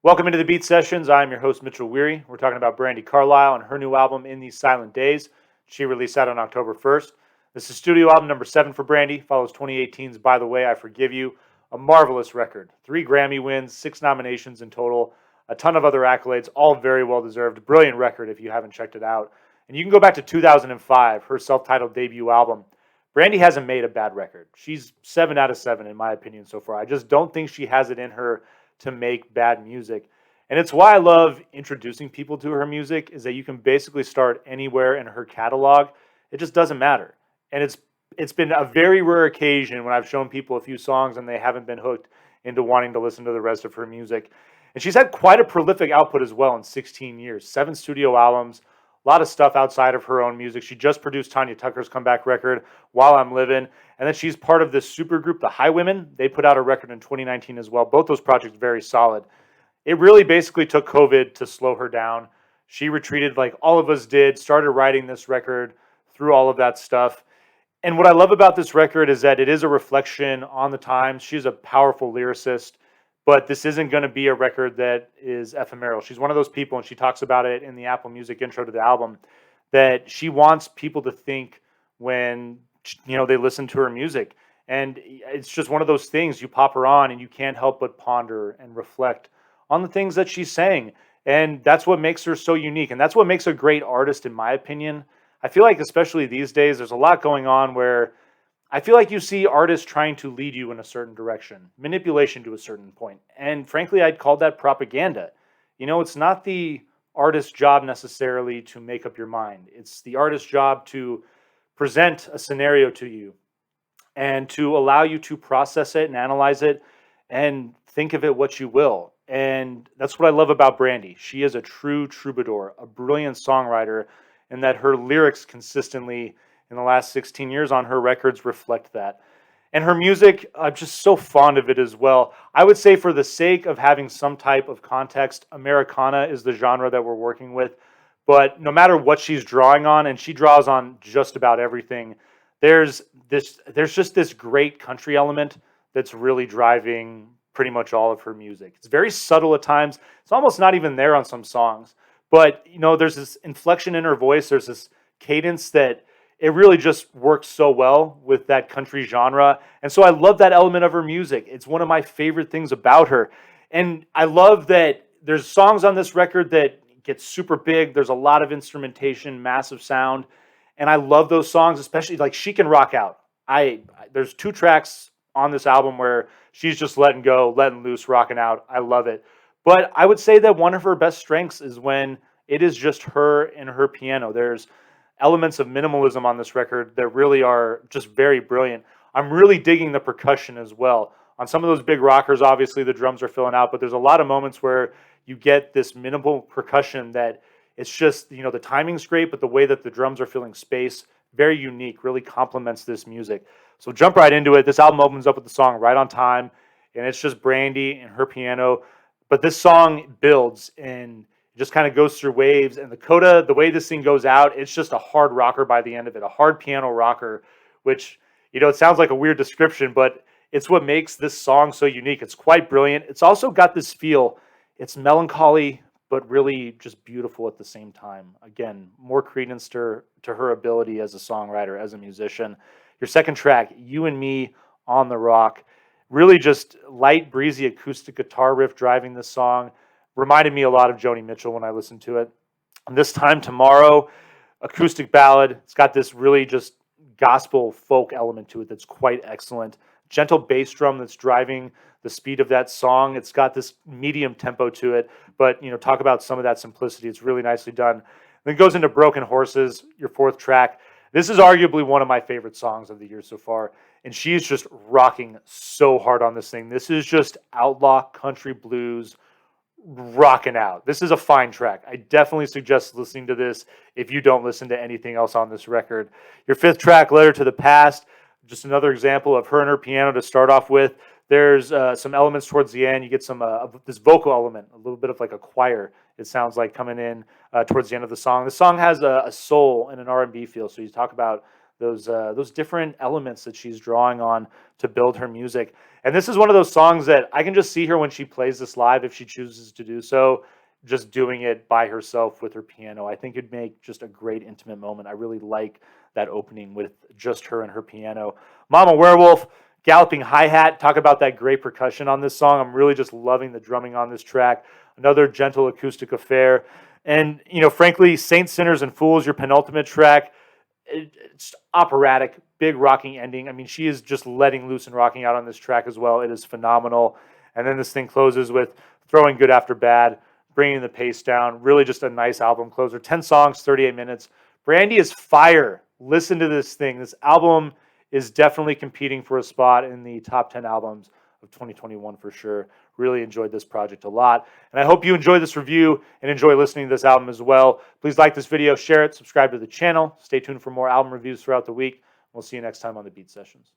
Welcome into the Beat Sessions. I'm your host, Mitchell Weary. We're talking about Brandi Carlile and her new album, In These Silent Days. She released that on October 1st. This is studio album number 7 for Brandi, follows 2018's By the Way, I Forgive You, a marvelous record. 3 Grammy wins, 6 nominations in total, a ton of other accolades, all very well deserved. Brilliant record if you haven't checked it out. And you can go back to 2005, her self-titled debut album. Brandi hasn't made a bad record. She's 7 out of 7 in my opinion so far. I just don't think she has it in her to make bad music. And it's why I love introducing people to her music, is that you can basically start anywhere in her catalog. It just doesn't matter. And it's been a very rare occasion when I've shown people a few songs and they haven't been hooked into wanting to listen to the rest of her music. And she's had quite a prolific output as well in 16 years. 7 studio albums, a lot of stuff outside of her own music. She just produced Tanya Tucker's comeback record, While I'm Living. And then she's part of this super group, the Highwomen. They put out a record in 2019 as well. Both those projects very solid. It really basically took COVID to slow her down. She retreated like all of us did, started writing this record through all of that stuff. And what I love about this record is that it is a reflection on the times. She's a powerful lyricist, but this isn't going to be a record that is ephemeral. She's one of those people, and she talks about it in the Apple Music intro to the album, that she wants people to think when they listen to her music. And it's just one of those things, you pop her on and you can't help but ponder and reflect on the things that she's saying. And that's what makes her so unique. And that's what makes a great artist, in my opinion. I feel like, especially these days, there's a lot going on where I feel like you see artists trying to lead you in a certain direction, manipulation to a certain point. And frankly, I'd call that propaganda. It's not the artist's job necessarily to make up your mind. It's the artist's job to present a scenario to you and to allow you to process it and analyze it and think of it what you will. And that's what I love about Brandi. She is a true troubadour, a brilliant songwriter, and that her lyrics consistently in the last 16 years on her records reflect that. And her music, I'm just so fond of it as well. I would say, for the sake of having some type of context, Americana is the genre that we're working with. But no matter what she's drawing on, and she draws on just about everything, there's just this great country element that's really driving pretty much all of her music. It's very subtle at times. It's almost not even there on some songs. But, there's this inflection in her voice. There's this cadence that it really just works so well with that country genre. And so I love that element of her music. It's one of my favorite things about her. And I love that there's songs on this record that get super big. There's a lot of instrumentation, massive sound. And I love those songs, especially like She Can Rock Out. There's 2 tracks on this album where she's just letting go, letting loose, rocking out. I love it. But I would say that one of her best strengths is when it is just her and her piano. There's elements of minimalism on this record that really are just very brilliant. I'm really digging the percussion as well. On some of those big rockers, obviously the drums are filling out, but there's a lot of moments where you get this minimal percussion that it's just, the timing's great, but the way that the drums are filling space, very unique, really complements this music. So jump right into it. This album opens up with the song Right on Time, and it's just Brandi and her piano. But this song builds and just kind of goes through waves. And the coda, the way this thing goes out, it's just a hard rocker by the end of it, a hard piano rocker, which, it sounds like a weird description, but it's what makes this song so unique. It's quite brilliant. It's also got this feel. It's melancholy, but really just beautiful at the same time. Again, more credence to her ability as a songwriter, as a musician. Your second track, You and Me on the Rock, really just light, breezy acoustic guitar riff driving this song. Reminded me a lot of Joni Mitchell when I listened to it. And This Time Tomorrow, acoustic ballad. It's got this really just gospel folk element to it that's quite excellent. Gentle bass drum that's driving the speed of that song. It's got this medium tempo to it, but talk about some of that simplicity. It's really nicely done. Then it goes into Broken Horses, your 4th track. This is arguably one of my favorite songs of the year so far, and she's just rocking so hard on this thing. This is just outlaw country blues rocking out. This is a fine track. I definitely suggest listening to this if you don't listen to anything else on this record. Your 5th track, Letter to the Past, just another example of her and her piano to start off with. There's some elements towards the end. You get some this vocal element, a little bit of like a choir. It sounds like coming in towards the end of the song. The song has a soul and an R&B feel. So you talk about those different elements that she's drawing on to build her music. And this is one of those songs that I can just see her when she plays this live, if she chooses to do so, just doing it by herself with her piano. I think it'd make just a great intimate moment. I really like that opening with just her and her piano. Mama Werewolf, galloping hi-hat. Talk about that great percussion on this song. I'm really just loving the drumming on this track. Another gentle acoustic affair. And, frankly, Saints, Sinners, and Fools, your penultimate track, it's operatic, big rocking ending. I mean, she is just letting loose and rocking out on this track as well. It is phenomenal. And then this thing closes with throwing good after bad, bringing the pace down. Really just a nice album closer. 10 songs, 38 minutes. Brandi is fire. Listen to this thing. This album is definitely competing for a spot in the top 10 albums of 2021 for sure. Really enjoyed this project a lot. And I hope you enjoy this review and enjoy listening to this album as well. Please like this video, share it, subscribe to the channel. Stay tuned for more album reviews throughout the week. We'll see you next time on the Beat Sessions.